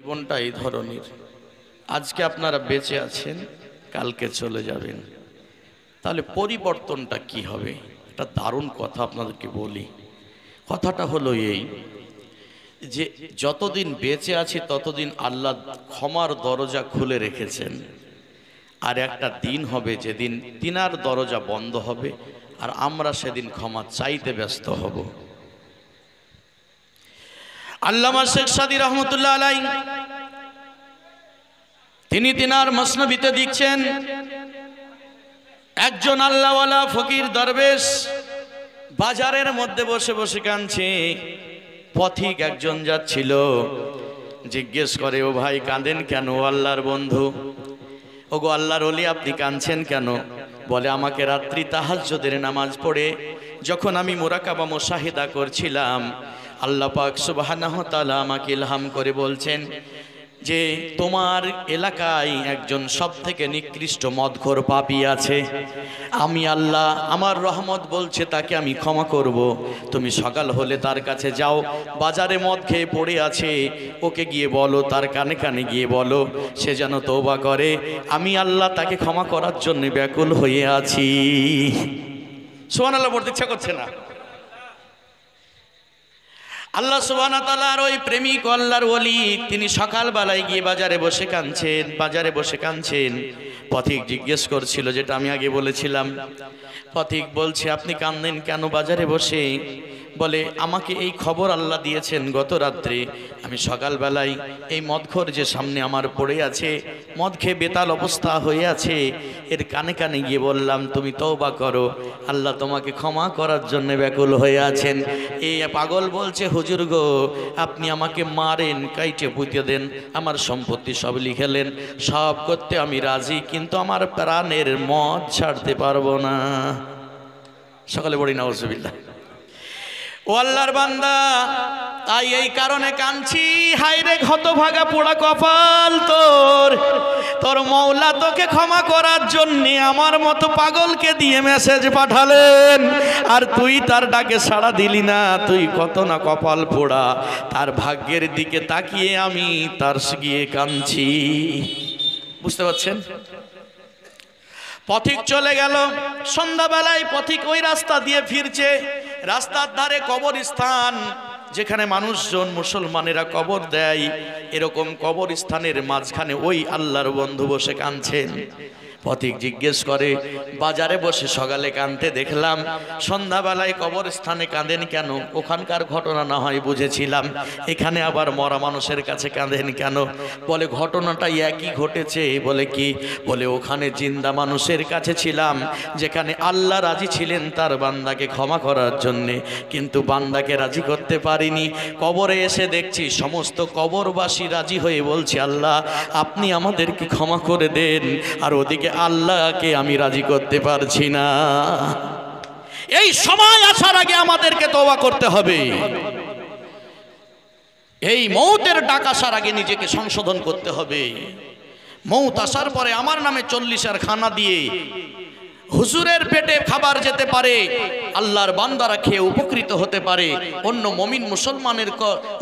জীবনটা এই ধরনের, আজকে আপনারা বেঁচে আছেন, কালকে চলে যাবেন, তাহলে পরিবর্তনটা কি হবে? একটা দারুণ কথা আপনাদেরকে বলি। কথাটা হলো এই যে যতদিন বেঁচে আছি ততদিন আল্লাহ ক্ষমার দরজা খুলে রেখেছেন, আর একটা দিন হবে যেদিন তিনার দরজা বন্ধ হবে, আর আমরা সেদিন ক্ষমা চাইতে ব্যস্ত হব। আল্লামা শেখ সাদী রহমতুল্লাহ আলাইহি তিনি তিনার মসনবিতে দিচ্ছেন, একজন আল্লাহওয়ালা ফকির দরবেশ বাজারের মধ্যে বসে বসে কাঁদছে। পথিক একজন যাচ্ছিল, জিজ্ঞেস করে, ও ভাই কাঁদেন কেন? আল্লাহর বন্ধু, ও গো আল্লাহর ওলি, আপনি কাঁদছেন কেন? বলে, আমাকে রাত্রি তাহাজ্জুদের নামাজ পড়ে যখন আমি মুরাকাবা মুশাহিদা করছিলাম, আল্লাহ পাক সুবহানাহু ওয়া তাআলা আমাকে ইলহাম করে বলছেন যে তোমার এলাকায় একজন সবথেকে নিকৃষ্ট মদখোর পাপী আছে, আমি আল্লাহ আমার রহমত বলছে তাকে আমি ক্ষমা করব। তুমি সকাল হলে তার কাছে যাও, বাজারে মদ খেয়ে পড়ে আছে, ওকে গিয়ে বলো, তার কানে কানে গিয়ে বলো সে যেন তওবা করে, আমি আল্লাহ তাকে ক্ষমা করার জন্য ব্যাকুল হয়ে আছি। সুবহানাল্লাহ বলতে ইচ্ছা করছে না? আল্লাহ সুবহানাহু ওয়া তাআলার ওই প্রেমিক আল্লাহর ওলি তিনি সকালবেলায় গিয়ে বাজারে বসে কাঁদছেন। পথিক জিজ্ঞেস করছিল, যেটা আমি আগে বলেছিলাম, পথিক বলছে, আপনি কাঁদেন কেন বাজারে বসে? বলে, আমাকে এই খবর আল্লাহ দিয়েছেন গত রাত্রে, আমি সকালবেলায় এই মদখোর যে সামনে আমার পড়ে আছে, মদ খেয়ে বেতাল অবস্থা হয়ে আছে, এর কানে কানে গিয়ে বললাম তুমি তওবা করো, আল্লাহ তোমাকে ক্ষমা করার জন্য ব্যাকুল হয়ে আছেন। এই পাগল বলছে, হুজুর গো, আপনি আমাকে মারেন, কাইটে পুঁতে দেন, আমার সম্পত্তি সব লিখেলেন, সব করতে আমি রাজি, কিন্তু আমার প্রাণের মদ ছাড়তে পারবো না। সকালে বলি নাউজুবিল্লাহ। ও আল্লাহর বান্দা, তাই এই কারণে কাঁদছি, হায়রে হতভাগা পোড়া কপাল তোর মওলা তোকে ক্ষমা করার জন্য আমার মতো পাগলকে দিয়ে মেসেজ পাঠালেন, আর তুই তার ডাকে সাড়া দিলি না। তুই কত না কপাল পোড়া, তার ভাগ্যের দিকে তাকিয়ে আমি তার গিয়ে কাঁদছি। বুঝতে পারছেন? পথিক চলে গেল। সন্ধ্যাবেলায় পথিক ওই রাস্তা দিয়ে ফিরছে, রাস্তার ধারে কবরস্থান, যেখানে মানুষজন মুসলমানেরা কবর দেয়, এরকম কবরস্থানের মাঝখানে ওই আল্লাহর বন্ধু বসে কাঁদছেন। পথিক জিজ্ঞেস করে, বাজারে বসে সকালে কাঁদতে দেখলাম, সন্ধ্যাবেলায় কবরস্থানে কাঁদেন কেন? ওখানকার ঘটনা না হয় বুঝেছিলাম, এখানে আবার মরা মানুষের কাছে কাঁদেন কেন? বলে, ঘটনাটা একই ঘটেছে। বলে কি? বলে, ওখানে জিন্দা মানুষের কাছে ছিলাম, যেখানে আল্লাহ রাজি ছিলেন তার বান্দাকে ক্ষমা করার জন্যে, কিন্তু বান্দাকে রাজি করতে পারিনি। কবরে এসে দেখছি সমস্ত কবরবাসী রাজি হয়ে বলছে, আল্লাহ আপনি আমাদেরকে ক্ষমা করে দেন, আর ওদিকে আল্লাহকে আমি রাজি করতে পারছি না। এই সময় আসার আগে আমাদেরকে তওবা করতে হবে। এই মৌতের ডাক আসার আগে নিজেকে সংশোধন করতে হবে। মৌত আসার পরে আমার নামে 40 খানা দিয়ে হুজুরের পেটে খাবার যেতে পারে, আল্লাহর বান্দারা খেয়ে উপকৃত হতে পারে, অন্য মুমিন মুসলমানের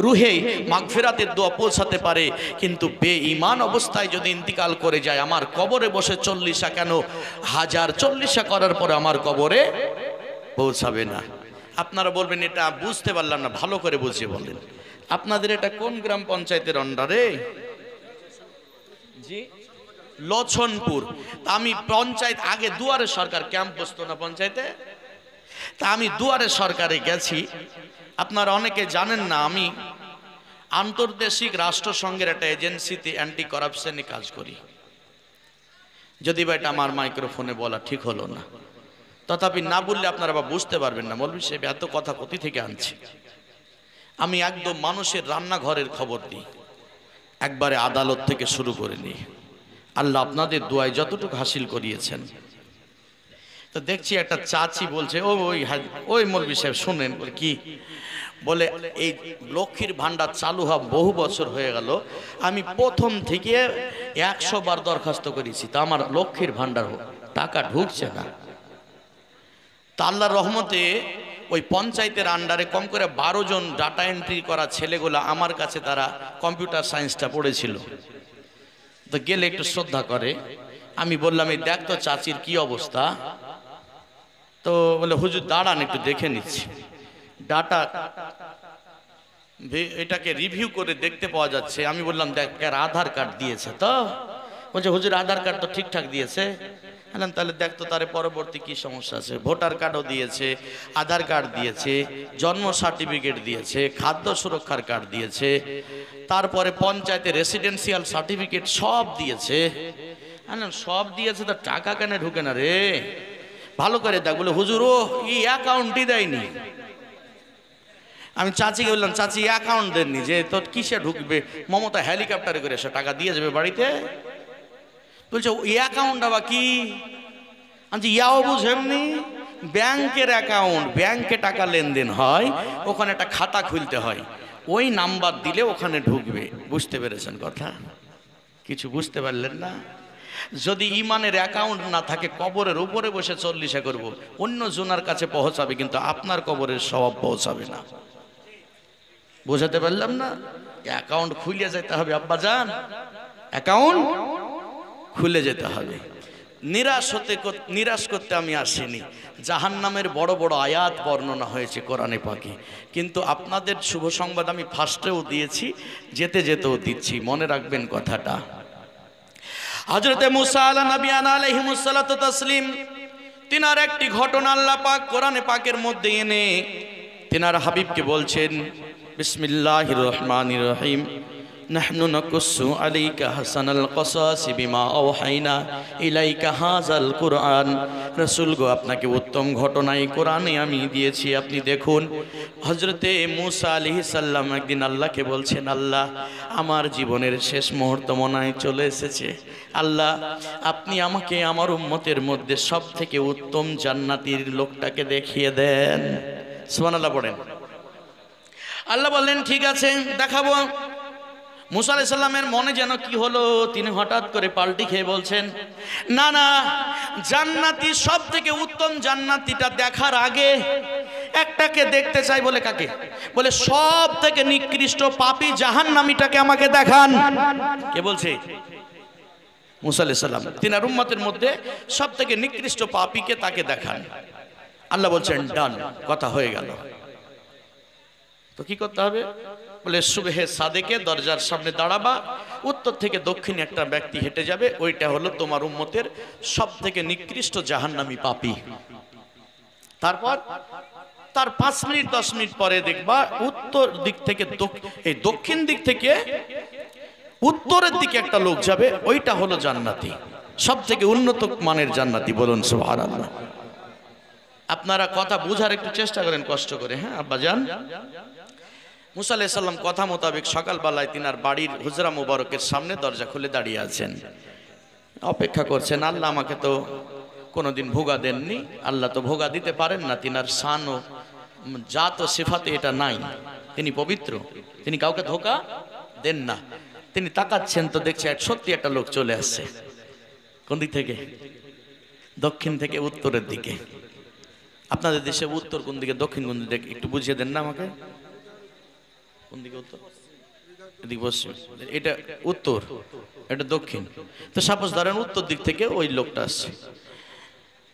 রুহে মাগফিরাতের দোয়া পৌঁছাতে পারে, কিন্তু বেঈমান অবস্থায় যদি ইন্তিকাল করে যায়, আমার কবরে বসে 40 কেন 1040 করার পরে আমার কবরে পৌঁছাবে না। আপনারা বলবেন, এটা বুঝতে পারলাম না, ভালো করে বুঝিয়ে বলেন। আপনাদের এটা কোন গ্রাম পঞ্চায়েতের আন্ডারে? জি, লছনপুর। তা আমি পঞ্চায়েত, আগে দুয়ারে সরকার ক্যাম্প বসতো না পঞ্চায়েতে, তা আমি দুয়ারে সরকারে গেছি। আপনারা অনেকে জানেন না, আমি আন্তর্জাতিক রাষ্ট্রসংঘের একটা এজেন্সিতে অ্যান্টি করাপশনে কাজ করি। যদি বা এটা আমার মাইক্রোফোনে বলা ঠিক হলো না, তথাপি না বললে আপনারা বা বুঝতে পারবেন না। মৌলভী সাহেব এত কথা কোথা থেকে আনছে? আমি একদম মানুষের রান্নাঘরের খবর দিই, একবারে আদালত থেকে শুরু করে নিই। আল্লাহ আপনাদের দোয়ায় যতটুকু হাসিল করিয়েছেন। তো দেখছি একটা চাচি বলছে, ওই মৌলভী সাহেব শুনেন। কি বলে? এই লক্ষ্মীর ভান্ডার চালু হওয়া বহু বছর হয়ে গেল, আমি প্রথম থেকে 100 বার দরখাস্ত করেছি, তা আমার লক্ষ্মীর ভান্ডার টাকা ঢুকছে না। তা আল্লাহর রহমতে ওই পঞ্চায়েতের আন্ডারে কম করে 12 জন ডাটা এন্ট্রি করা ছেলেগুলো আমার কাছে তারা কম্পিউটার সায়েন্সটা পড়েছিল। তো গেলে একটু শ্রদ্ধা করে, আমি বললাম এই দেখ তো চাচির কি অবস্থা। তো বলে হুজুর দাঁড়ান একটু দেখে নিচ্ছি। ডাটা এটাকে রিভিউ করে দেখতে পাওয়া যাচ্ছে। আমি বললাম দেখ আধার কার্ড দিয়েছে তো? বলছে হুজুর আধার কার্ড তো ঠিকঠাক দিয়েছে। তাহলে দেখতো তার পরবর্তী কি সমস্যা আছে। ভোটার কার্ডও দিয়েছে, আধার কার্ড দিয়েছে, জন্ম সার্টিফিকেট দিয়েছে, খাদ্য সুরক্ষার কার্ড দিয়েছে, তারপরে পঞ্চায়েতে রেসিডেন্সিয়াল সার্টিফিকেট সব দিয়েছে। সব দিয়েছে, তো টাকা কেন ঢুকে না রে? ভালো করে দেখ। বলে হুজুর ও এই অ্যাকাউন্টই দেয়নি। আমি চাচিকে বললাম চাচি অ্যাকাউন্ট দেননি, যে তোর কিসে ঢুকবে? মমতা হেলিকপ্টারে করে এসে টাকা দিয়ে যাবে বাড়িতে। বলছে অ্যাকাউন্ট আবার কি? আমি ইয়াও বুঝেননি, ব্যাংকের অ্যাকাউন্ট, ব্যাংকে টাকা লেনদেন হয়, ওখানে একটা খাতা খুলতে হয়, ওই নাম্বার দিলে ওখানে ঢুকবে। বুঝতে পেরেছেন কথা? কিছু বুঝতে পারলেন না? যদি ইমানের অ্যাকাউন্ট না থাকে কবরের উপরে বসে 40 করব, অন্য জনের কাছে পৌঁছাবে, কিন্তু আপনার কবরের স্বভাব পৌঁছাবে না। বোঝাতে পারলাম না? অ্যাকাউন্ট খুলে যেতে হবে আব্বাজান, অ্যাকাউন্ট খুলে যেতে হবে। নিরাশ করতে আমি আসিনি। জাহান্নামের বড় বড় আয়াত বর্ণনা হয়েছে কোরআনে পাকে, কিন্তু আপনাদের শুভ সংবাদ আমি ফার্স্টেও দিয়েছি, যেতে যেতেও দিচ্ছি, মনে রাখবেন কথাটা। হযরতে মুসা আলাইহিস সালাতু তাসলিম তিনার একটি ঘটনা আল্লাহ পাক কোরআনে পাকের মধ্যে এনে তিনার হাবিবকে বলছেন, বিসমিল্লাহির রহমানির রহিম, নাহনু নাকুসু আলাইকা হাসানাল কসাসি বিমা আওহাইনা ইলাইকা হাযাল কুরআন। রাসূল গো, আপনাকে উত্তম ঘটনা এই কোরআনে আমি দিয়েছি, আপনি দেখুন। হযরতে মুসা আলাইহিস সালাম একদিন আল্লাহকে বলছেন, আল্লাহ আমার জীবনের শেষ মুহূর্ত মনে হয় চলে এসেছে, আল্লাহ আপনি আমাকে আমার উম্মতের মধ্যে সবথেকে উত্তম জান্নাতীর লোকটাকে দেখিয়ে দেন। সুবহানাল্লাহ পড়েন। আল্লাহ বললেন ঠিক আছে দেখাবো। মুসা আলাইহিস সালামের মনে যেন কি হলো, তিনি হঠাৎ করে পাল্টি খেয়ে বলছেন, না না, জান্নাতি সব থেকে উত্তম জান্নাতিটা দেখার আগে একটাকে দেখতে চাই। বলে কাকে? বলে সব থেকে নিকৃষ্ট পাপী জাহান্নামীটাকে আমাকে দেখান। কে বলছে? মুসা আলাইহিস সালাম। তিনার উম্মতের মধ্যে সব থেকে নিকৃষ্ট পাপীকে তাকে দেখান। আল্লাহ বলছেন ডান, কথা হয়ে গেল। তো কি করতে হবে? বলে সুবহে সাদেকে দরজার সামনে দাঁড়াবা, উত্তর থেকে দক্ষিণে একটা ব্যক্তি হেঁটে যাবে, ওইটা হলো তোমার উম্মতের সব থেকে নিকৃষ্ট জাহান্নামী পাপী। তারপর তার 5 মিনিট 10 মিনিট পরে দেখবা উত্তর দিক থেকে এই দক্ষিণ দিক থেকে উত্তরের দিকে একটা লোক যাবে, ওইটা হলো জান্নাতি, সব থেকে উন্নত মানের জান্নাতি। বলুন সুবহানাল্লাহ। আপনারা কথা বুঝার একটু চেষ্টা করেন কষ্ট করে। হ্যাঁ আব্বাজান, মুসা আলাইহিস সালাম কথা মোতাবেক সকালবেলায় তিনার বাড়ির হুজরা মুবারকের সামনে দরজা খুলে দাঁড়িয়ে আছেন, অপেক্ষা করছেন। আল্লাহ আমাকে তো কোনোদিন ভোগা দেননি, আল্লাহ তো ভোগা দিতে পারেন না, তিনার শান ও জাত ও সিফাতে এটা নাই, তিনি পবিত্র, তিনি কাউকে ধোকা দেন না। তিনি তাকাচ্ছেন তো দেখছে সত্যি একটা লোক চলে আসছে। কোন দিক থেকে? দক্ষিণ থেকে উত্তরের দিকে। আপনাদের দেশে উত্তর কোন দিকে দক্ষিণ কোন দিকে একটু বুঝিয়ে দেন না আমাকে। কোন দিকে উত্তর? এদিকে পশ্চিম, এটা উত্তর, এটা দক্ষিণ। তো সাপোজ ধরেন উত্তর দিক থেকে ওই লোকটা আসছে,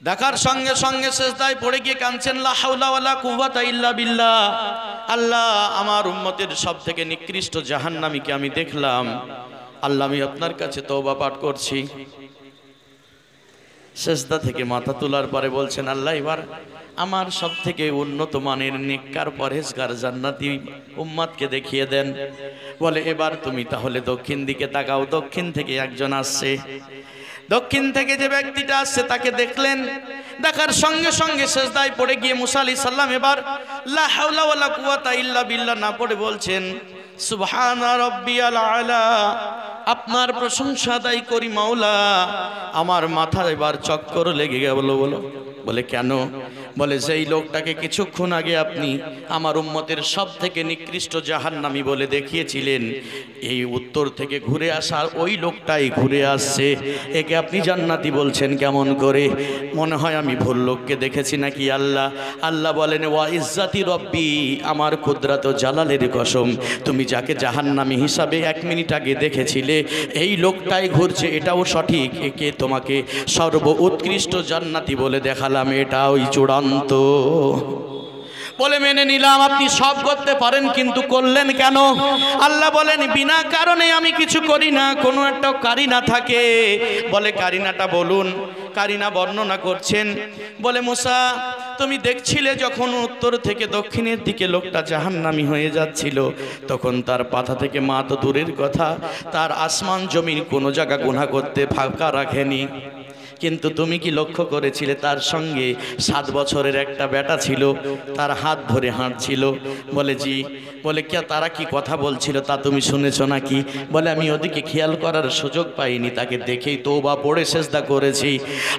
দেখার সঙ্গে সঙ্গে সিজদায় পড়ে গিয়ে কাঁদছেন, লা হাওলা ওয়ালা কুওয়াতা ইল্লা বিল্লাহ। আল্লাহ আমার উম্মতের সব থেকে নিকৃষ্ট জাহান্নামীকে আমি দেখলাম, আল্লাহ আমি আপনার কাছে তওবা পাঠ করছি। সিজদা থেকে মাথা তোলার পরে বলছেন, আল্লাহ এবার আমার সব থেকে উন্নত মানের নেককার পরহেজগার জান্নাতি উম্মতকে দেখিয়ে দেন। বলে এবার তুমি তাহলে দক্ষিণ দিকে তাকাও। দক্ষিণ থেকে একজন আসছে, দক্ষিণ থেকে যে ব্যক্তিটা আসছে তাকে দেখলেন, দেখার সঙ্গে সঙ্গে সিজদায় পড়ে গিয়ে মুসা আলাইহিস সালাম এবার লা হাওলা ওয়ালা কুওয়াতা ইল্লা বিল্লাহ না পড়ে বলছেন, সুবহানা রাব্বিয়াল আলা, আপনার প্রশংসা আদায় করি মাওলা। আমার মাথা এবার চক্কর লেগে গেল। বলে কেন? বলে যেই লোকটাকে কিছুক্ষণ আগে আপনি আমার উম্মতের সব থেকে নিকৃষ্ট জাহান্নামী বলে দেখিয়েছিলেন, এই উত্তর থেকে ঘুরে আসার ওই লোকটাই ঘুরে আসছে, একে আপনি জান্নাতি বলছেন কেমন করে? মনে হয় আমি ভুল লোককে দেখেছি নাকি আল্লাহ? আল্লাহ বলেন, ওয়া ইজ্জাতি রব্বি, আমার কুদরত জালালের কসম, তুমি যাকে জাহান্নামী হিসাবে 1 মিনিট আগে দেখেছিলে এই লোকটাই ঘুরছে, এটাও সঠিক। একে তোমাকে সর্ব উৎকৃষ্ট জান্নাতি বলে দেখালাম, এটা ওই চূড়ান্ত বলে মেনে নিলাম। আপনি সব করতে পারেন কিন্তু করলেন কেন? আল্লাহ বলেন, বিনা কারণে আমি কিছু করি না, কোনো একটা কারিনা থাকে। বলে কারিনাটা বলুন। কারিনা বর্ণনা করছেন, বলে মুসা তুমি দেখছিলে যখন উত্তর থেকে দক্ষিণের দিকে লোকটা জাহান্নামী হয়ে যাচ্ছিল, তখন তার পাথা থেকে মা তো দূরের কথা, তার আসমান জমিন কোনো জায়গা গুনাহ করতে ফাঁকা রাখেনি। কিন্তু তুমি কি লক্ষ্য করেছিলে তার সঙ্গে 7 বছরের একটা বেটা ছিল, তার হাত ধরে হাঁটছিল? বলে জি। বলে কে তারা কি কথা বলছিল তা তুমি শুনেছো নাকি? বলে আমি ওদিকে খেয়াল করার সুযোগ পাইনি, তাকে দেখেই তওবা পড়ে সেজদা করেছি।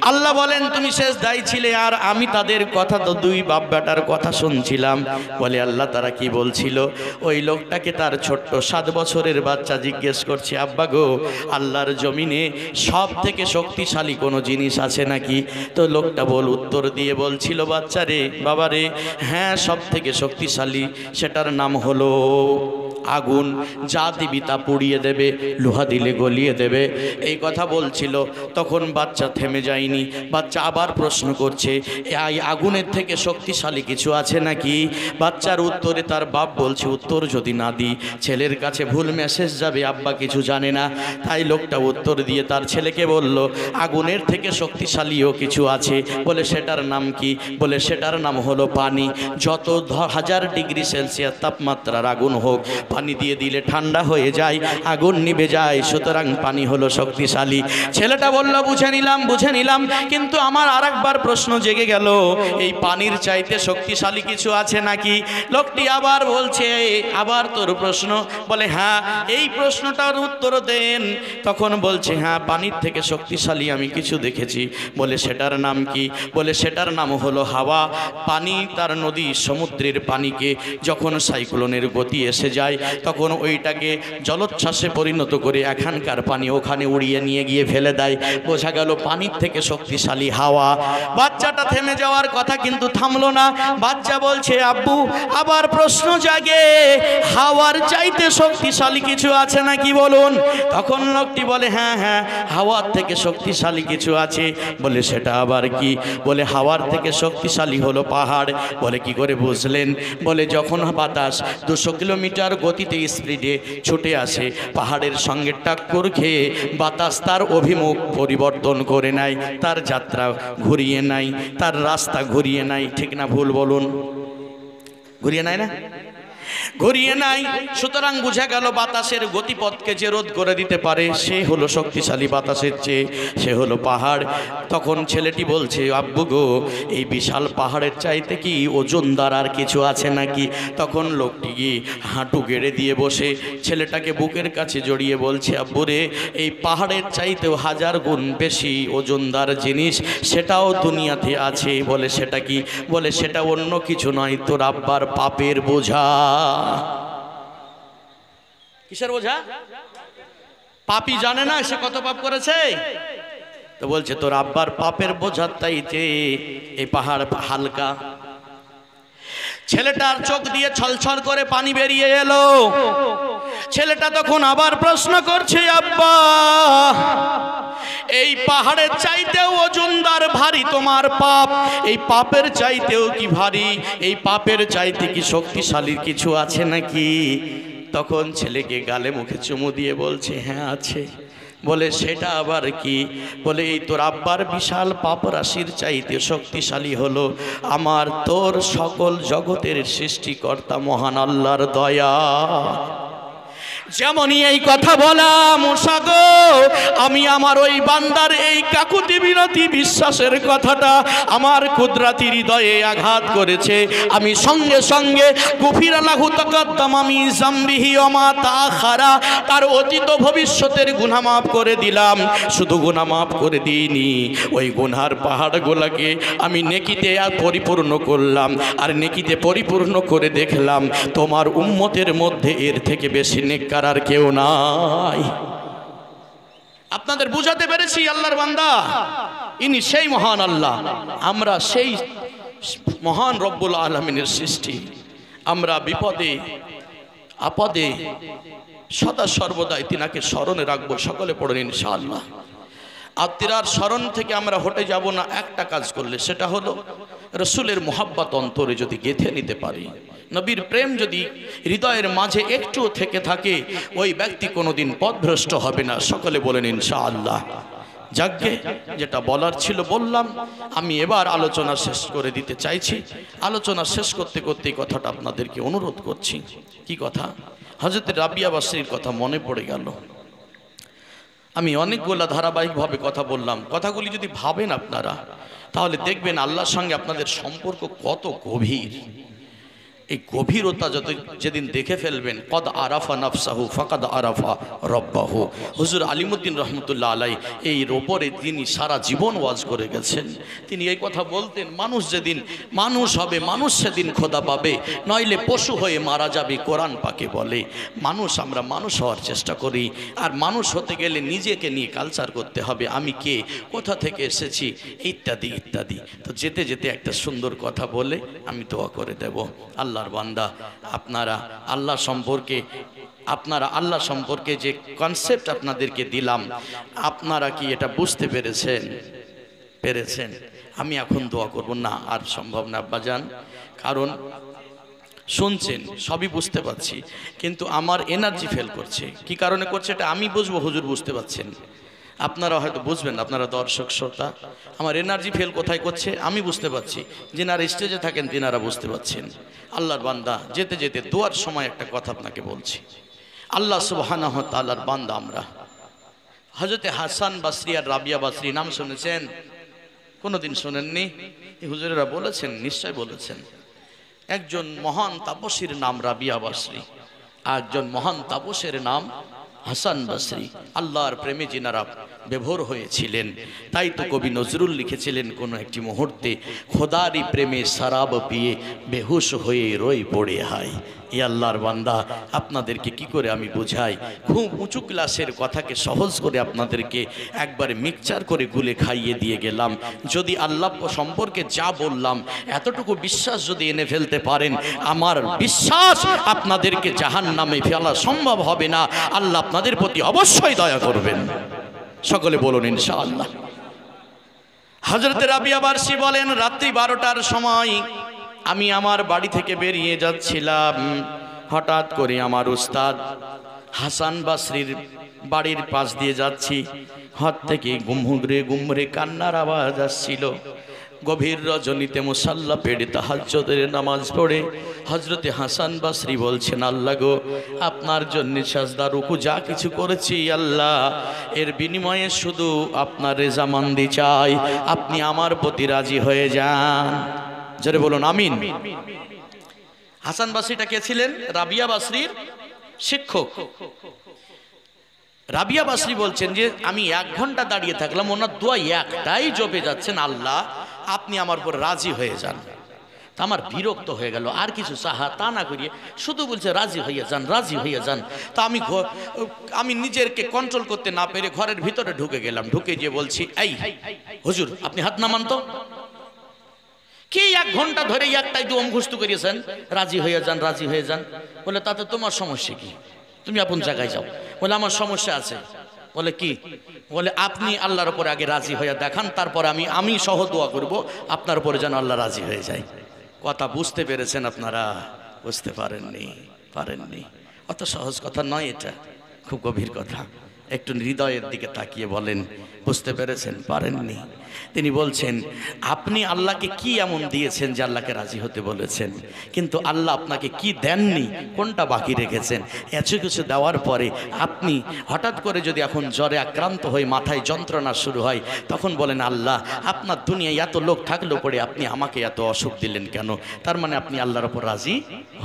আল্লাহ বলেন, তুমি সেজদায় ছিলে আর আমি তাদের কথা তো 2 বাপ বেটার কথা শুনছিলাম। বলে আল্লাহ তারা কি বলছিল? ওই লোকটাকে তার ছোট্ট 7 বছরের বাচ্চা জিজ্ঞেস করছে, আব্বা গো, আল্লাহর জমিনে সব থেকে শক্তিশালী কোনো জিনিস আছে নাকি? তো লোকটা উত্তর দিয়ে বলছিল, বাচ্চা রে, বাবা রে, হ্যাঁ সব থেকে শক্তিশালী, সেটার নাম হলো আগুন, যা দিবি তা পুড়িয়ে দেবে, লোহা দিলে গলিয়ে দেবে, এই কথা বলছিল। তখন বাচ্চা থেমে যায়নি, বাচ্চা আবার প্রশ্ন করছে, এই আগুনের থেকে শক্তিশালী কিছু আছে নাকি? বাচ্চার উত্তরে তার বাপ বলছে, উত্তর যদি না দিই ছেলের কাছে ভুল মেসেজ যাবে, আব্বা কিছু জানে না। তাই লোকটা উত্তর দিয়ে তার ছেলেকে বলল, আগুনের থেকে শক্তিশালীও কিছু আছে। বলে সেটার নাম কি? বলে সেটার নাম হলো পানি। যত 1000 ডিগ্রি সেলসিয়াস তাপমাত্রার আগুন হোক, পানি দিয়ে দিলে ঠান্ডা হয়ে যায়, আগুন নিভে যায়, সুতরাং পানি হলো শক্তিশালী। ছেলেটা বলল, বুঝে নিলাম, কিন্তু আমার আরেকবার প্রশ্ন জেগে গেল, এই পানির চাইতে শক্তিশালী কিছু আছে নাকি? লোকটি আবার বলছে, আবার তোর প্রশ্ন? বলে হ্যাঁ, এই প্রশ্নটার উত্তর দেন। তখন বলছে, হ্যাঁ পানির থেকে শক্তিশালী আমি কিছু দেখেছি। বলে সেটার নাম কি? বলে সেটার নাম হলো হাওয়া। পানি, তার নদী সমুদ্রের পানিকে যখন সাইক্লোনের গতি এসে যায়, তখন ওইটাকে জলোচ্ছ্বাসে পরিণত করে এখানকার পানি ওখানে উড়িয়ে নিয়ে গিয়ে ফেলে দেয়। বোঝা গেল পানির থেকে শক্তিশালী হাওয়া। বাচ্চাটা থেমে যাওয়ার কথা কিন্তু থামলো না। বাচ্চা বলছে, আব্বু আবার প্রশ্ন জাগে, হাওয়ার চাইতে শক্তিশালী কিছু আছে নাকি বলুন? তখন লোকটি বলে, হ্যাঁ হ্যাঁ হাওয়ার থেকে শক্তিশালী কিছু আছে। বলে সেটা আবার কি? বলে হাওয়ার থেকে শক্তিশালী হলো পাহাড়। বলে কি করে বুঝলেন? বলে যখন বাতাস 200 কিলোমিটার গতিতে স্পিডে ছুটে আসে, পাহাড়ের সঙ্গে টাক্কর খেয়ে বাতাস তার অভিমুখ পরিবর্তন করে নেয়, তার যাত্রা ঘুরিয়ে নেয়, তার রাস্তা ঘুরিয়ে নেয়। ঠিক না ভুল বলুন? ঘুরিয়ে নেয় না? ঘুরিয়ে নাই। সুতরাং বোঝা গেল বাতাসের গতিপথকে যে রোধ করে দিতে পারে সে হলো শক্তিশালী বাতাসের চেয়ে, সে হলো পাহাড়। তখন ছেলেটি বলছে, আব্বু গো, এই বিশাল পাহাড়ের চাইতে কি ওজনদার আর কিছু আছে নাকি? তখন লোকটি গিয়ে হাঁটু গেড়ে দিয়ে বসে ছেলেটাকে বুকের কাছে জড়িয়ে বলছে, আব্বু রে, এই পাহাড়ের চাইতেও 1000 গুণ বেশি ওজনদার জিনিস সেটাও দুনিয়াতে আছে। বলে সেটা কি? বলে সেটা অন্য কিছু নয়, তোর আব্বার পাপের বোঝা। কিসের বোঝা? পাপী জানে না সে কত পাপ করেছে? তো বলছে তোর আব্বার পাপের বোঝার চাইতে এই পাহাড় হালকা। ছেলেটার চোখ দিয়ে ছলছল করে পানি বেরিয়ে এলো। ছেলেটা তখন আবার প্রশ্ন করছে, আব্বা এই পাহাড়ের চাইতেও ওজনদার ভারী তোমার পাপ, এই পাপের চাইতেও কি ভারী? এই পাপের চাইতে কি শক্তিশালী কিছু আছে নাকি? তখন ছেলেকে গালে মুখে চুমু দিয়ে বলছে, হ্যাঁ আছে। বলে সেটা আবার কি? বলে এই তোর আব্বার বিশাল পাপ রাশির চাইতে শক্তিশালী হলো আমার তোর সকল জগতের সৃষ্টিকর্তা মহান আল্লাহর দয়া। যেমনই এই কথা বলা মুসা গো, আমি আমার ওই বান্দার এই কাকুতি বিনতি বিশ্বাসের কথাটা আমার কুদরতি হৃদয়ে আঘাত করেছে। আমি সঙ্গে সঙ্গে গফির লাহু তাকাদ্দাম আমি জামবিহি ওয়া মা তাআখারা, তার অতীত ভবিষ্যতের গুনাহ মাফ করে দিলাম। শুধু গুনাহ মাফ করে দিইনি, ওই গুনার পাহাড়গুলোকে আমি নেকিতে পরিপূর্ণ করলাম। আর নেকিতে পরিপূর্ণ করে দেখলাম তোমার উম্মতের মধ্যে এর থেকে বেশি নেককার আর কেউ নাই। আপনাদের বুঝাতে পেরেছি আল্লাহর বান্দা, ইনি সেই মহান আল্লাহ, আমরা সেই মহান রব্বুল আলামিনের সৃষ্টি। আমরা বিপদে আপদে সদা সর্বদাই তিনাকে স্মরণে রাখবো। সকলে পড়েন ইনশাআল্লাহ। আর তিনার স্মরণ থেকে আমরা হটে যাব না একটা কাজ করলে, সেটা হলো রসুলের মোহাব্বত অন্তরে যদি গেঁথে নিতে পারি, নবীর প্রেম যদি হৃদয়ের মাঝে একটু থেকে থাকে, ওই ব্যক্তি কোনোদিন পথভ্রষ্ট হবে না। সকলে বলেন ইনশাআল্লাহ। যাকে যেটা বলার ছিল বললাম। আমি এবার আলোচনা শেষ করে দিতে চাইছি। আলোচনা শেষ করতে করতে এই কথাটা আপনাদেরকে অনুরোধ করছি। কি কথা? হযরত রাবিয়া বাসরীর কথা মনে পড়ে গেল। আমি অনেকগুলা ধারাবাহিকভাবে কথা বললাম। কথাগুলি যদি ভাবেন আপনারা, তাহলে দেখবেন আল্লাহর সঙ্গে আপনাদের সম্পর্ক কত গভীর। এই গভীরতা যেদিন দেখে ফেলবেন, কদ আরাফা নাফসাহু ফাকাদ আরাফা রব্বাহু। হুজুর আলিমুদ্দিন রহমতুল্লাহ আলাই এই ওপরে তিনি সারা জীবন ওয়াজ করে গেছেন। তিনি এই কথা বলতেন, মানুষ যেদিন মানুষ হবে, মানুষ সেদিন খোদা পাবে, নইলে পশু হয়ে মারা যাবে। কোরআন পাকে বলে মানুষ, আমরা মানুষ হওয়ার চেষ্টা করি। আর মানুষ হতে গেলে নিজেকে নিয়ে কালচার করতে হবে, আমি কে, কোথা থেকে এসেছি, ইত্যাদি ইত্যাদি। তো যেতে যেতে একটা সুন্দর কথা বলে আমি দোয়া করে দেব। আল্লাহর বান্দা, আপনারা আল্লাহ সম্পর্কে যে কনসেপ্ট আপনাদেরকে দিলাম, আপনারা কি এটা বুঝতে পেরেছেন? আমি এখন দোয়া করব না, আর সম্ভব না আব্বাজান, কারণ শুনছেন সবই বুঝতে পারছি, কিন্তু আমার এনার্জি ফেল করছে। কি কারণে করছে এটা আমি বুঝবো, হুজুর বুঝতে পারছেন, আপনারা হয়তো বুঝবেন, আপনারা দর্শক শ্রোতা। আমার এনার্জি ফেল কোথায় করছে আমি বুঝতে পারছি, যিনারা স্টেজে থাকেন তিনারা বুঝতে পারছেন। আল্লাহর বান্দা, যেতে যেতে দোয়ার সময় একটা কথা আপনাকে বলছি। আল্লাহ সুবহানাহু ওয়া তাআলার বান্দা আমরা। হযরতে হাসান বাসরী আর রাবিয়া বাসরী নাম শুনেছেন? কোনোদিন শোনেননি? এই হুজুরেরা বলেছেন, নিশ্চয় বলেছেন। একজন মহান তাপসীর নাম রাবিয়া বাসরী, আর একজন মহান তাপসের নাম হাসান বাসরী। আল্লাহর প্রেমে যিনারা বিভোর হয়েছিলেন, তাই তো কবি নজরুল লিখেছিলেন, কোনো একটি মুহূর্তে খোদারি প্রেমে শরাব পিয়ে বেহুশ হয়ে রই পড়ে হায়। এ আল্লাহর বান্দা, আপনাদেরকে কি করে আমি বুঝাই? খুব উঁচু ক্লাসের কথাকে সহজ করে আপনাদেরকে একবারে মিক্সচার করে গুলে খাইয়ে দিয়ে গেলাম। যদি আল্লাহ সম্পর্কে যা বললাম এতটুকু বিশ্বাস যদি এনে ফেলতে পারেন, আমার বিশ্বাস আপনাদেরকে জাহান্নামে ফেলা সম্ভব হবে না। আল্লাহ আপনাদের প্রতি অবশ্যই দয়া করবেন। সকলে বলুন ইনশাআল্লাহ। হযরত রাবিয়া বাসরী বলেন, রাত্রি 12টার সময় আমি আমার বাড়ি থেকে বেরিয়ে যাচ্ছিলাম। হঠাৎ করে আমার উস্তাদ হাসান বাসরীর বাড়ির পাশ দিয়ে যাচ্ছি। হাত থেকে গুমরে কান্নার আওয়াজ আসছিল। গভীর রজনীতে মুসাল্লা পেড়ে তাহাজ্জুদের নামাজ পড়ে হযরতে হাসান বাসরী বলছেন, আল্লাহ গো, আপনার জন্য সাজদা রুকু যা কিছু করেছি আল্লাহ, এর বিনিময়ে শুধু আপনার রেজামন্দি চাই, আপনি আমার প্রতি রাজি হয়ে যান। জোরে বলুন আমিন। হাসান বাসরীটা কে ছিলেন? রাবিয়া বাসরীর শিক্ষক। রাবিয়া বাসরী বলছেন যে আমি 1 ঘন্টা দাঁড়িয়ে থাকলাম, ওনার দোয়া একটাই জপে যাচ্ছেন, আল্লাহ আপনি আমার উপর রাজি হয়ে যান। তা আমার বিরক্ত হয়ে গেল, আর কিছু চাহা তা না করিয়ে শুধু বলছে রাজি হইয়া যান, রাজি হইয়া যান। তা আমি নিজেকে কন্ট্রোল করতে না পেরে ঘরের ভিতরে ঢুকে গেলাম। ঢুকে গিয়ে বলছি, এই হুজুর আপনি হাত নামান তো। কি 1 ঘন্টা ধরে একটাই দোয়া মুখস্থ করিয়েছেন, রাজি হয়ে যান, রাজি হয়ে যান। বলে তাতে তোমার সমস্যা কি? তুমি আপন জায়গায় যাও। বলে আমার সমস্যা আছে। বলে কি? বলে আপনি আল্লাহর উপরে আগে রাজি হয়ে দেখান, তারপর আমি সহ দোয়া করব আপনার উপরে যেন আল্লাহ রাজি হয়ে যায়। কথা বুঝতে পেরেছেন আপনারা? বুঝতে পারেননি? অত সহজ কথা নয়, এটা খুব গভীর কথা। একটু হৃদয়ের দিকে তাকিয়ে বলেন, বুঝতে পেরেছেন? পারেননি? তিনি বলছেন আপনি আল্লাহকে কি এমন দিয়েছেন যে আল্লাহকে রাজি হতে বলেছেন, কিন্তু আল্লাহ আপনাকে কি দেননি, কোনটা বাকি রেখেছেন? এত কিছু দেওয়ার পরে আপনি হঠাৎ করে যদি এখন জ্বরে আক্রান্ত হয়ে মাথায় যন্ত্রণা শুরু হয়, তখন বলেন আল্লাহ আপনার দুনিয়ায় এত লোক থাকলেও পরে আপনি আমাকে এত অসুখ দিলেন কেন? তার মানে আপনি আল্লাহর ওপর রাজি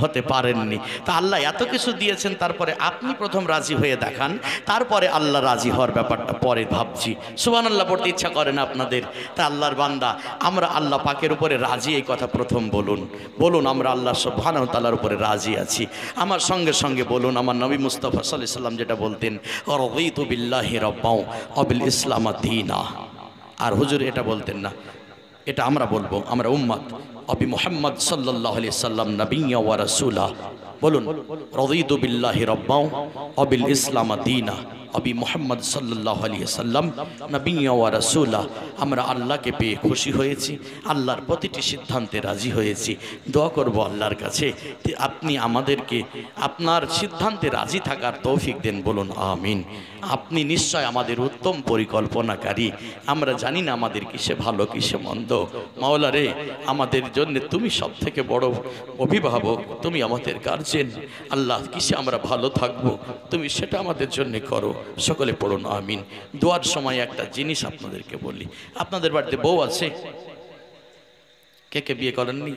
হতে পারেননি। তা আল্লাহ এত কিছু দিয়েছেন, তারপরে আপনি প্রথম রাজি হয়ে দেখান, তারপরে আল্লাহ রাজি হওয়ার ব্যাপারটা পরে ভাবছি। সুবহানাল্লাহ পড়তে ইচ্ছা করে না আপনাদের? তা আল্লাহর বান্দা, আমরা আল্লাহ পাকের উপরে রাজি, এই কথা প্রথম বলুন। বলুন আমরা আল্লাহ সুবহানাহু ওয়া তাআলার উপরে রাজি আছি। আমার সঙ্গে সঙ্গে বলুন আমার নবী মুস্তাফা সাল্লাল্লাহু আলাইহি সাল্লাম যেটা বলতেন, রাদিতু বিল্লাহি রাব্বাও ওয়া বিল ইসলাম দীনা। আর হুজুর এটা বলতেন না, এটা আমরা বলবো, আমরা উম্মত, অবি মুহাম্মদ সাল্লাল্লাহু আলাইহি সাল্লাম নবিয়্যা ওয়া রাসূলা। বলুন রাদিতু বিল্লাহি রাব্বাও ওয়া বিল ইসলাম দীনা অবি মুহাম্মদ সাল্লাল্লাহু আলাইহি সাল্লাম নবিয়্যা ওয়া রাসূলা। আমরা আল্লাহকে পেয়ে খুশি হয়েছি, আল্লাহর প্রতিটি সিদ্ধান্তে রাজি হয়েছি। দোয়া করব আল্লাহর কাছে আপনি আমাদেরকে আপনার সিদ্ধান্তে রাজি থাকার তৌফিক দেন। বলুন আমিন। আপনি নিশ্চয় আমাদের উত্তম পরিকল্পনাকারী। আমরা জানি না আমাদের কিসে ভালো কিসে মন্দ। মাওলা রে, আমাদের জন্য তুমি সব থেকে বড় অভিভাবক, তুমি আমাদের গার্জেন। আল্লাহ কিসে আমরা ভালো থাকবো তুমি সেটা আমাদের জন্য করো। সকলে পড়ুন আমিন। দোয়ার সময় একটা জিনিস আপনাদেরকে বলি, আপনাদের বাড়িতে বউ আছে? কে কে বিয়ে করেননি?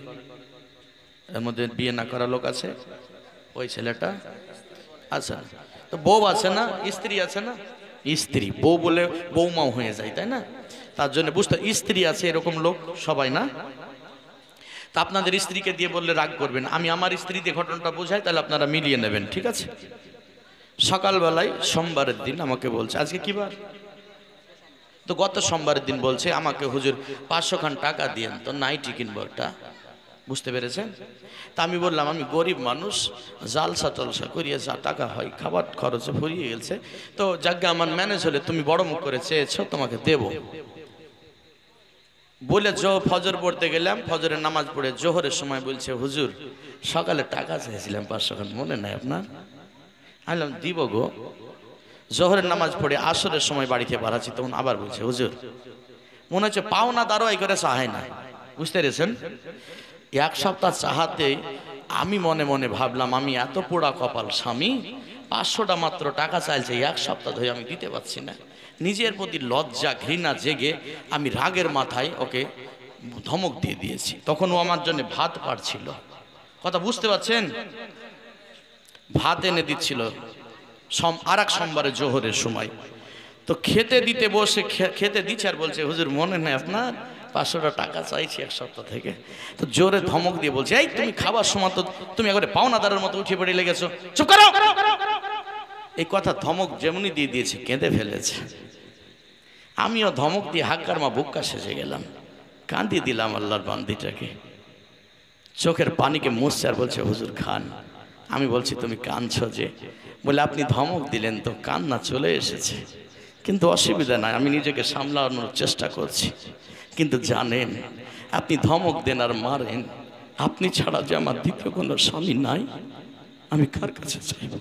এর মধ্যে বিয়ে না করা লোক আছে? ওই ছেলেটা আছে না? তো বউ আছে না, স্ত্রী আছে না? স্ত্রী বউ বলে বৌমাও হয়ে যায়, তাই না? তার জন্য বুঝতে, স্ত্রী আছে এরকম লোক সবাই না। তা আপনাদের স্ত্রীকে দিয়ে বললে রাগ করবেন, আমি আমার স্ত্রী দিয়ে ঘটনাটা বোঝাই, তাহলে আপনারা মিলিয়ে নেবেন, ঠিক আছে? সকালবেলায় সোমবারের দিন আমাকে বলছে, আজকে কি বার? তো গত সোমবারের দিন বলছে আমাকে হুজুর 500 খান টাকা দিয়েন তো নাইটি কিনবো একটা। বুঝতে পেরেছেন? তা আমি বললাম আমি গরিব মানুষ, জালসা টলসা করিয়ে যা টাকা হয় খাবার খরচে ফুরিয়ে গেছে, তো যাকে আমার ম্যানেজ হলে তুমি বড় মুখ করে চেয়েছো তোমাকে দেব বলে ফজর পড়তে গেলাম। ফজরের নামাজ পড়ে জোহরের সময় বলছে হুজুর সকালে টাকা চেয়েছিলাম 500 খান, মনে নাই আপনার? আমি দিব গো। জোহরের নামাজ পড়ে আসরের সময় বাড়িতে বাড়াচ্ছি, তখন আবার বলছে হুজুর মনে হচ্ছে পাওনা দারোয়াই করে চাহাই না। বুঝতে পেরেছেন? এক সপ্তাহ চাহাতে আমি মনে মনে ভাবলাম আমি এত পোড়া কপাল স্বামী, 500টা মাত্র টাকা চাইছে, এক সপ্তাহ ধরে আমি দিতে পারছি না। নিজের প্রতি লজ্জা ঘৃণা জেগে আমি রাগের মাথায় ওকে ধমক দিয়ে দিয়েছি। তখন ও আমার জন্য ভাত পাড়ছিল, কথা বুঝতে পারছেন? ভাত এনে দিচ্ছিল আর এক সোমবারে জোহরের সময়। তো খেতে দিতে বসে খেতে দিচ্ছে আর বলছে হুজুর মনে নেই আপনার 500টা টাকা চাইছি এক সপ্তাহ থেকে। তো জোরে ধমক দিয়ে বলছে এই তুমি খাবার সময় তো তুমি একবারে পাওনাদারের মতো উঠে পড়ে লেগেছো, চুপ করো। এই কথা ধমক যেমনি দিয়ে দিয়েছে কেঁদে ফেলেছে। আমিও ধমক দিয়ে হাক্কার মা বুক্কা সেজে গেলাম, কাঁদিয়ে দিলাম আল্লাহর বান্দিটাকে। চোখের পানিকে মুছছে আর বলছে হুজুর খান। আমি বলছি তুমি কাঁদছো যে? বলে আপনি ধমক দিলেন তো কান্না চলে এসেছে, কিন্তু অসুবিধা নাই, আমি নিজেকে সামলানোর চেষ্টা করছি। কিন্তু জানেন আপনি ধমক দেন আর মারেন, আপনি ছাড়া যে আমার দ্বিতীয় কোনো স্বামী নাই, আমি কার কাছে চাইব?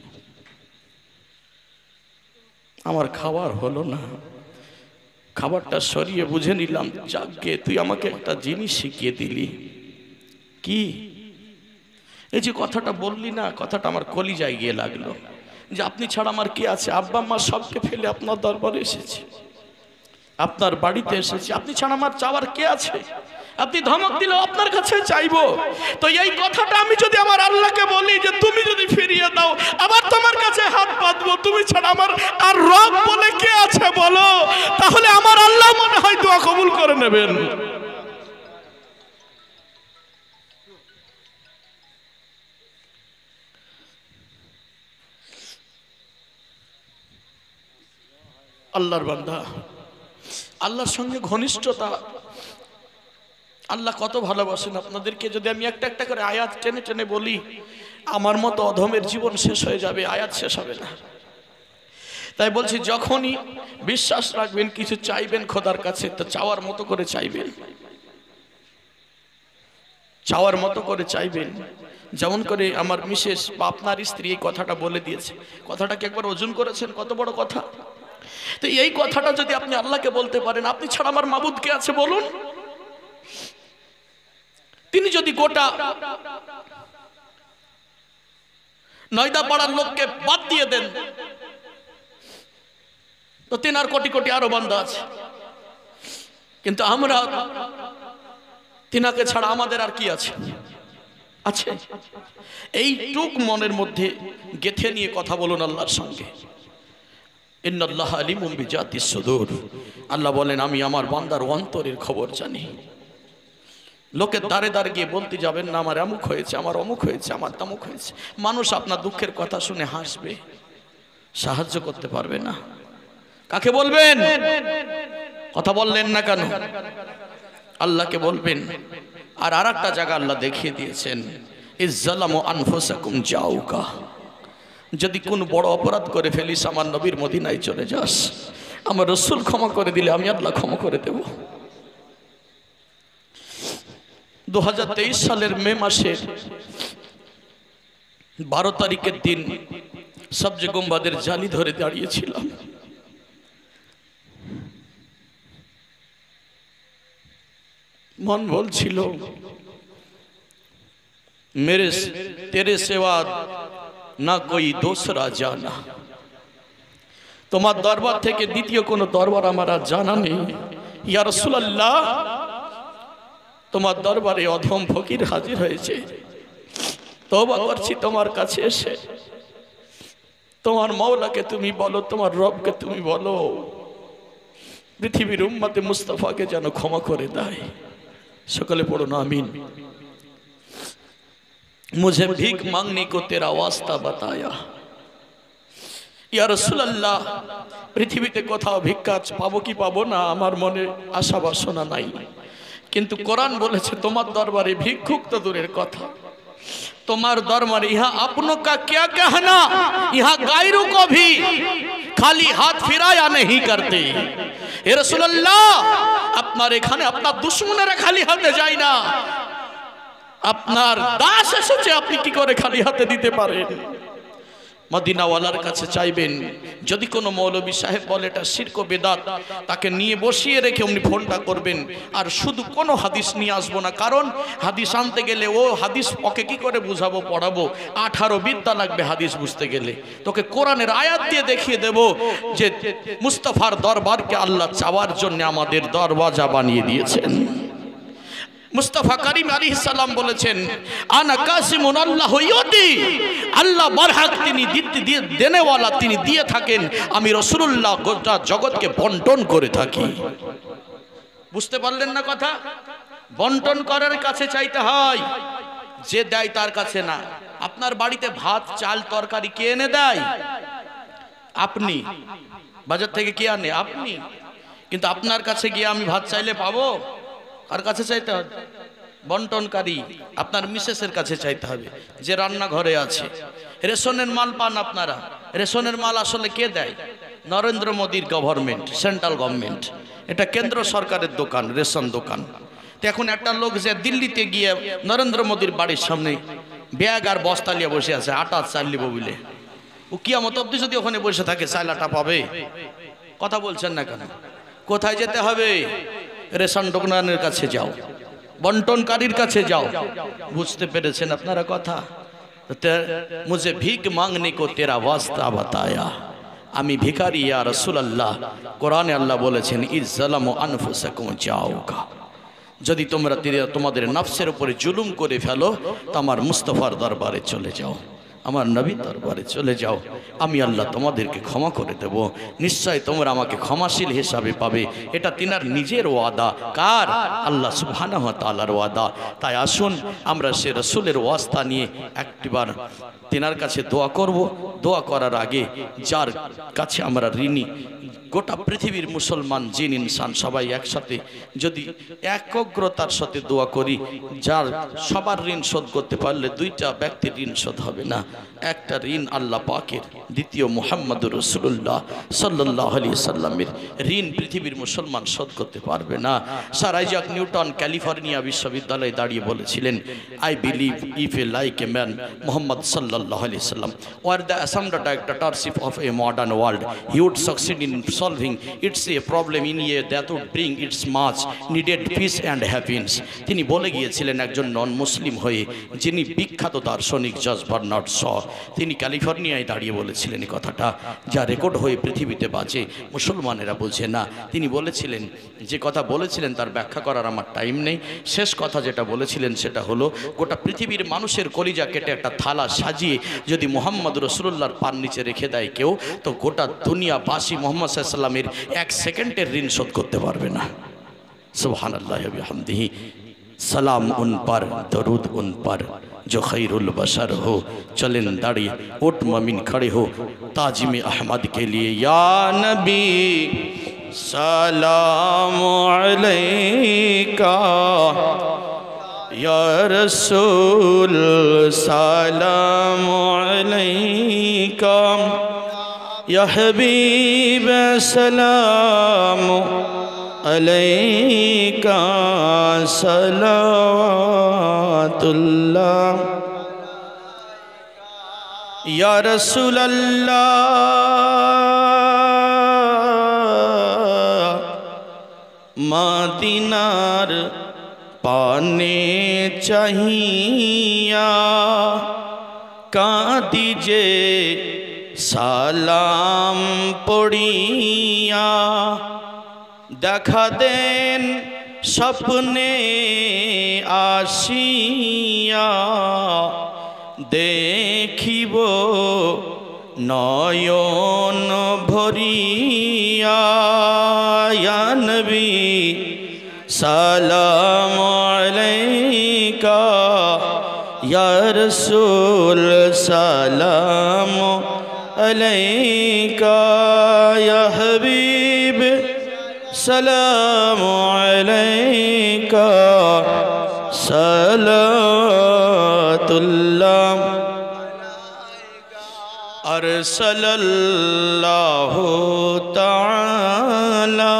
আমার খাবার হলো না, খাবারটা সরিয়ে বুঝে নিলাম যাকে তুই আমাকে একটা জিনিস শিখিয়ে দিলি। কি? এই যে কথাটা বললি না, কথাটা আমার কলিজায় গিয়ে লাগলো যে আপনি ছাড়া আমার কি আছে? আব্বা মা সবকে ফেলে আপনার দরবারে এসেছি, আপনার বাড়িতে এসেছি, আপনি ছাড়া আমার চাওয়ার কে আছে? আপনি ধমক দিলেও আপনার কাছে চাইবো। তো এই কথাটা আমি যদি আমার আল্লাহকে বলি যে তুমি যদি ফিরিয়ে দাও আবার তোমার কাছে হাত পাতবো, তুমি ছাড়া আমার আর রব বলে কে আছে বলো, তাহলে আমার আল্লাহ মনে হয় দোয়া কবুল করে নেবেন। আল্লাহর বান্দা, আল্লাহর সঙ্গে ঘনিষ্ঠতা, আল্লাহ কত ভালোবাসেন আপনাদেরকে। যদি আমি একটা একটা করে আয়াত টেনে টেনে বলি আমার মতো অধমের জীবন শেষ হয়ে যাবে, আয়াত শেষ হবে না। তাই বলছি যখনই বিশ্বাস রাখবেন কিছু চাইবেন খোদার কাছে, তো চাওয়ার মতো করে চাইবেন, চাওয়ার মতো করে চাইবেন। যেমন করে আমার মিসেস বা আপনার স্ত্রী এই কথাটা বলে দিয়েছে, কথাটাকে একবার ওজন করেছেন? কত বড় কথা! তো এই কথাটা যদি আপনি আল্লাহকে বলতে পারেন, আপনি ছাড়া আমার মাবুদ কে আছে বলুন? তিনি যদি গোটা নয়দা পাড়ার লোককে বাদ দিয়ে দেন তো তিনার কোটি কোটি আরো বান্দা আছে, কিন্তু আমরা তিনাকে ছাড়া আমাদের আর কি আছে? আছে। এইটুক মনের মধ্যে গেথে নিয়ে কথা বলুন আল্লাহর সঙ্গে। ইন্নাল্লাহ আলিমুম বিজাতিস সুদূর। আল্লাহ বলেন আমি আমার বান্দার অন্তরের খবর জানি। লোকের দ্বারে দ্বারে গিয়ে বলতে যাবেন না আমার অমুক হয়েছে, আমার অমুক হয়েছে, আমার তমুক হয়েছে। মানুষ আপনার দুঃখের কথা শুনে হাসবে, সাহায্য করতে পারবে না। কাকে বলবেন? কথা বললেন না কেন? আল্লাহকে বলবেন। আর আরেকটা জায়গা আল্লাহ দেখিয়ে দিয়েছেন, ইজ্জালামু আনফুসাকুম জাউকা, যদি কোন বড় অপরাধ করে ফেলিস আমার নবীর মদিনায় চলে যাস, আমার রাসূল ক্ষমা করে দিলে আমি আল্লাহ ক্ষমা করে দেব। 2023 সালের মে মাসের 12 তারিখের দিন সবজে গুম্বাদের জালি ধরে দাঁড়িয়েছিলাম। মন বলছিল মেরে তেরে সেবা না কোই দোসরা জানা, তোমার দরবার থেকে দ্বিতীয় কোনো দরবার আমার আর জানা নেই। ইয়া রাসূলুল্লাহ, তোমার দরবারে অধম ফকির হাজির হয়েছে, তওবা করছি তোমার কাছে এসে। তোমার মাওলাকে তুমি বলো, তোমার রবকে তুমি বলো, পৃথিবীর উম্মতে মুস্তাফাকে যেন ক্ষমা করে দেয়। সকলে পড়ুন আমিন। मुझे भीख मांगने को तेरा वास्ता बताया। ইয়া রাসূলুল্লাহ, পৃথিবীতে কোথাও ভিক্ষা পাবো কি পাবো না আমার মনে আশা বাসনা নাই, কিন্তু কোরআন বলেছে তোমার দরবারে ভিক্ষুক তো দূরের কথা, তোমার দরবারে ইহা আপনো কা क्या कहना, ইহা গায়রু को भी খালি হাত ফিরায়া नहीं करते। হে রাসূলুল্লাহ, আপনার এখানে আপনার দুশমনেরা খালি হাতে যায় না, আপনার দাস এসেছে, আপনি কি করে খালি হাতে দিতে পারেন? মদিনাওয়ালার কাছে চাইবেন। যদি কোনো মৌলবী সাহেব বলে এটা শিরক ও বিদআত, তাকে নিয়ে বসিয়ে রেখে উনি ফোনটা করবেন, আর শুধু কোনো হাদিস নিয়ে আসবো না, কারণ হাদিস আনতে গেলে ও হাদিস ওকে কি করে বুঝাবো পড়াবো, 18 বিদ্যা লাগবে হাদিস বুঝতে গেলে। তোকে কোরআনের আয়াত দিয়ে দেখিয়ে দেব যে মুস্তাফার দরবারকে আল্লাহ চাওয়ার জন্য আমাদের দরওয়াজা বানিয়ে দিয়েছেন। মুস্তাফা করিম আলাইহিস সালাম বলেছেন আনা কাসিমুন আল্লাহু ইউতি, আল্লাহ বারহাক তিনি দেনেওয়ালা, তিনি দিয়ে থাকেন, আমি রাসূলুল্লাহ গোটা জগৎকে বন্টন করে থাকি। বুঝতে পারলেন না কথা? বন্টন করার কাছে চাইতে হয়, যে দেয় তার কাছে না। আপনার বাড়িতে ভাত চাল তরকারি কে এনে দেয়? আপনি। বাজার থেকে কে আনে? আপনি। কিন্তু আপনার কাছে গিয়ে আমি ভাত চাইলে পাবো? আর কাছে চাইতে হবে? বন্টনকারী আপনার মিসেসের কাছে চাইতে হবে, যে রান্নাঘরে আছে। রেশনের মাল পান আপনারা, রেশনের মাল আসলে কে দেয়? নরেন্দ্র মোদীর গভর্নমেন্ট, সেন্ট্রাল গভর্নমেন্ট। এটা কেন্দ্র সরকারের দোকান, রেশন দোকান। তো এখন একটা লোক যে দিল্লিতে গিয়ে নরেন্দ্র মোদীর বাড়ির সামনে ব্যাগ আর বস্তা নিয়ে বসে আছে, আটা চাল নিব বলে, ও কিয়ামত অবধি যদি ওখানে বসে থাকে চাল আটা পাবে? কথা বলছেন না কেন? কোথায় যেতে হবে? রেশন দোকানের কাছে যাও, বন্টনকারীর কাছে যাও। বুঝতে পেরেছেন আপনারা কথা? মুঝে ভিক মাংনে কো তেরা ওয়াস্তা বাতায়া, আমি ভিখারি ইয়া রাসূলুল্লাহ। কোরআনে আল্লাহ বলেছেন ইজ্জালামু আনফুসাকুম জাউকা, যদি তোমরা তোমাদের নফসের উপরে জুলুম করে ফেলো তো আমার মুস্তাফার দরবারে চলে যাও, আমার নবীর দরবারে চলে যাও, আমি আল্লাহ তোমাদেরকে ক্ষমা করে দেব। নিশ্চয় তোমরা আমাকে ক্ষমাশীল হিসাবে পাবে। এটা তিনার নিজের ওয়াদা। কার? আল্লাহ সুবহানাহু ওয়া তাআলার ওয়াদা। তাই আসুন আমরা সে রাসূলের ওয়াস্তা নিয়ে একটিবার তিনার কাছে দোয়া করব। দোয়া করার আগে যার কাছে আমরা ঋণী, গোটা পৃথিবীর মুসলমান জিন ইনসান সবাই একসাথে যদি একগ্রতার সাথে দোয়া করি, যার সবার ঋণ শোধ করতে পারলে দুইটা ব্যক্তির ঋণ শোধ হবে না। একটা ঋণ আল্লাহ পাকের, দ্বিতীয় মুহাম্মদুর রাসূলুল্লাহ সাল্লাল্লাহু আলাইহি সাল্লামের ঋণ পৃথিবীর মুসলমান শোধ করতে পারবে না। স্যার আইজাক নিউটন ক্যালিফোর্নিয়া বিশ্ববিদ্যালয়ে দাঁড়িয়ে বলেছিলেন, I believe if a like a man Muhammad সাল্লাল্লাহু আলাইহি সাল্লাম were the assembled dictatorship of a modern world he would succeed in solving it's a problem in a that would bring its much needed peace and happiness তিনি বলে গিয়েছিলেন একজন নন মুসলিম হয়ে যিনি বিখ্যাত দার্শনিক জর্জ বার্নার্ড শ তিনি ক্যালিফোর্নিয়ায় দাঁড়িয়ে বলেছিলেন এই কথাটা যা রেকর্ড হয়ে পৃথিবীতে বাজে মুসলমানেরা বোঝে না তিনি বলেছিলেন যে কথা বলেছিলেন তার ব্যাখ্যা করার আমার টাইম নেই শেষ কথা যেটা বলেছিলেন সেটা হলো গোটা পৃথিবীর মানুষের কলিজা কেটে একটা থালা সাজিয়ে যদি মুহাম্মদ রাসূলুল্লাহর পার নিচে রেখে দেয় কেউ তো গোটা দুনিয়াবাসী মুহাম্মদ সাল্লাল্লাহু আলাইহি ওয়াসাল্লামের এক সেকেন্ডের ঋণ শোধ করতে পারবে না সুবহানাল্লাহি ওয়া বিহামদিহি सलाम उन पर दरूद उन पर जो खैरुल बशर हो चलन दाढ़ी उठ ममिन खड़े हो ताजिम अहमद के लिए या नबी सलाम अलैका या रसूल सलाम अलैका या हबीब सलाम अलैका सलावतुल्लाह या रसूल अल्लाह मदीनार पाने चाहिया कादीजे सालाम पड़िया দেখা দেন স্বপ্নে আসিয়া দেখিব নয়ন ভরিয়া ইয়া নবী সালাম আলাইকা ইয়া রাসূল সালাম আলাইকা ইয়া হাবিব सलाम अलैका सलावतुल्लाह अरसलल्लाहु तआला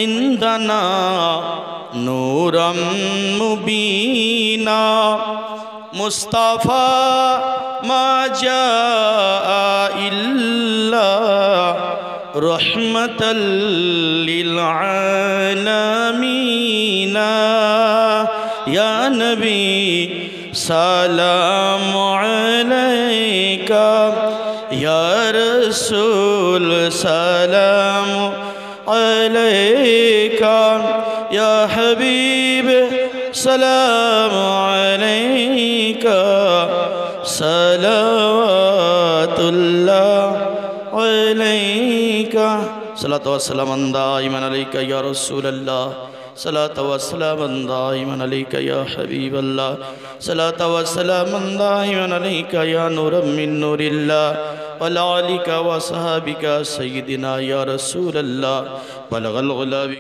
इंदना नूरम मुबीना मुस्तफा मा जाआ इल्ला रहमतल लिल आलमीन या नबी सलाम अलैका या रसूल सलाम अलैका या हबीब सलाम अलैका सलावतुल्लाह अलैका सलातु वस्सलाम दाइमन अलैका या रसूल अल्लाह सलातु वस्सलाम दाइमन अलैका या हबीब अल्लाह सलातु वस्सलाम दाइमन अलैका या नूरम मिन नूरिल्लाह वला आलिका व सहाबिका सय्यिदिना या रसूल अल्लाह बलगल गुलाबी